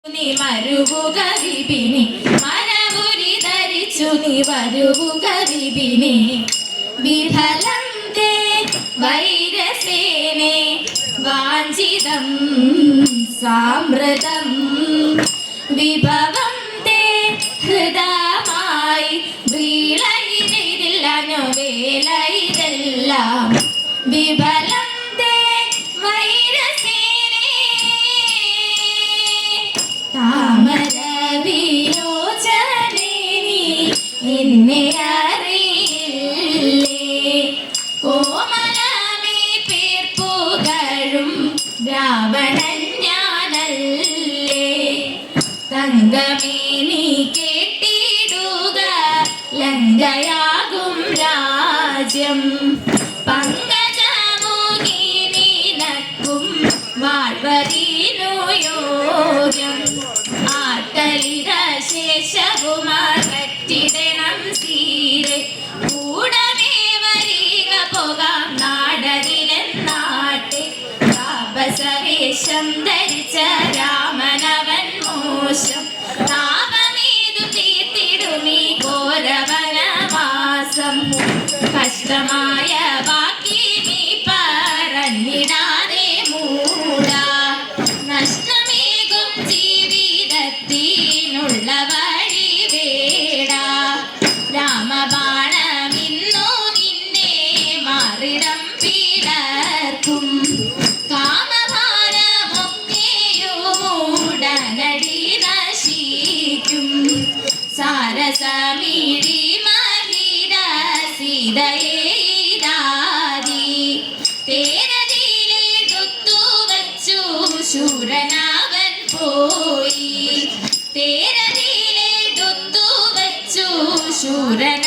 നീ മരുവുക വിപിനി മനപുരി ധരിച്ചു നീ വരുവുക വിപിനി വിഫലം തേ വൈരസേനെ വാഞ്ചിതം സാമൃതം വിഭവം തേ ഹൃദമായി വീളയിതില്ല വേലയിതെല്ലാം വിഫലം തേ വൈരസേനെ താമര വിലോചനേ നീ എന്നെ അറിയില്ലേ കോമലമേ പേർപ്പുകഴും രാവണൻ ഞാനല്ലേ തങ്കമേ നീ കേട്ടിടുക ലങ്കയാകും രാജ്യം പങ്കജമുഖി നീനക്കും വാഴ്വരീനു യോഗ്യം ആട്ടലിത ശേഷകുമാർ കറ്റിടണം സീരെ കൂടമേ വരിക പോകാം നാടകിലെന്നാട്ടെ താപസവേഷം ധരിച്ച രാമനവൻ മോശം താപമേതു തീർത്തിടുമീ ഘോരവനവാസം കഷ്ടമായ ബാക്കി നീ പറഞ്ഞിടാതെ മൂടാ നഷ്ടമേകും ജീവിതത്തിനുള്ള വഴി വേടാ രാമബാണമിന്നു നിന്നെ മാറിടം പിളർക്കും കാമഭാരമൊക്കെയുമുടനടി നശിക്കും സാരസമീടി മഹിത സീതയേതാതി തേരതിയിലെടുത്തു വച്ചു ശൂരനാവൻ പോയി തേരതിയിലെടുത്തു വച്ചു ശൂരന